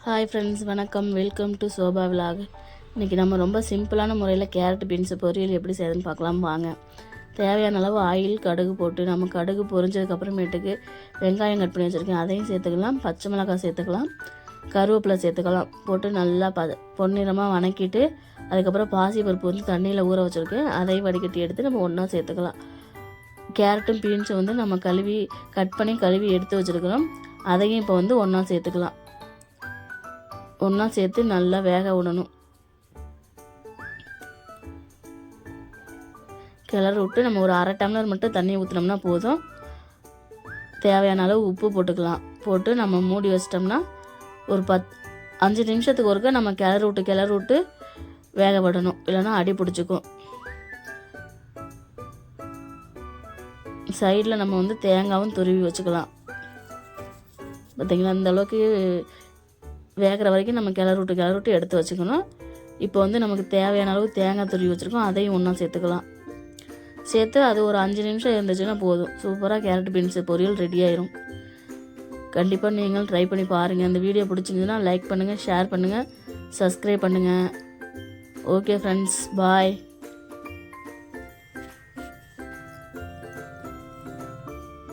Hi friends, வணக்கம். Welcome to sofa vlog. இன்றைக்கி நம்ம ரொம்ப சிம்பிளான முறையில் கேரட் பீன்ஸு பொரியல் எப்படி செய்யறதுன்னு பார்க்கலாம் வாங்க. தேவையான அளவு ஆயில், கடுகு போட்டு நம்ம கடுகு பொரிஞ்சதுக்கப்புறமேட்டுக்கு வெங்காயம் கட் பண்ணி வச்சுருக்கேன், அதையும் சேர்த்துக்கலாம். பச்சை மிளகாய் சேர்த்துக்கலாம், கருவேப்பிலை சேர்த்துக்கலாம். போட்டு நல்லா பொன்னிறமாக வணக்கிட்டு அதுக்கப்புறம் பாசிப்பருப்பு தண்ணியில் ஊற வச்சுருக்கேன், அதையும் வடிகட்டி எடுத்து நம்ம ஒன்றா சேர்த்துக்கலாம். கேரட்டும் பீன்ஸும் நம்ம கட் பண்ணி கழுவி எடுத்து வச்சுருக்கிறோம், அதையும் இப்போ ஒன்றா சேர்த்துக்கலாம். ஒன்றா சேர்த்து நல்லா வேக விடணும். கிளறி விட்டு நம்ம ஒரு அரை டம்ளர் மட்டும் தண்ணி ஊற்றினோம்னா போதும். தேவையான அளவு உப்பு போட்டுக்கலாம். போட்டு நம்ம மூடி வச்சிட்டோம்னா ஒரு 5 நிமிஷத்துக்கு ஒருக்க நம்ம கிளறி விட்டு வேக விடணும், இல்லைன்னா அடி பிடிச்சிக்கும். சைடில் நம்ம தேங்காயும் துருவி வச்சுக்கலாம். பார்த்திங்களா, இந்த அளவுக்கு வேகிற வரைக்கும் நம்ம கிளறி விட்டு எடுத்து வச்சுக்கணும். இப்போ நமக்கு தேவையான அளவு தேங்காய் துருவி வச்சுருக்கோம், அதையும் ஒன்றா சேர்த்துக்கலாம். சேர்த்து அது ஒரு 5 நிமிஷம் இருந்துச்சுன்னா போதும். சூப்பராக கேரட் பீன்ஸு பொரியல் ரெடி ஆயிரும். கண்டிப்பாக நீங்கள் ட்ரை பண்ணி பாருங்கள். இந்த வீடியோ பிடிச்சிருந்ததுன்னா லைக் பண்ணுங்கள், ஷேர் பண்ணுங்கள், சப்ஸ்கிரைப் பண்ணுங்கள். ஓகே ஃப்ரெண்ட்ஸ், பாய்.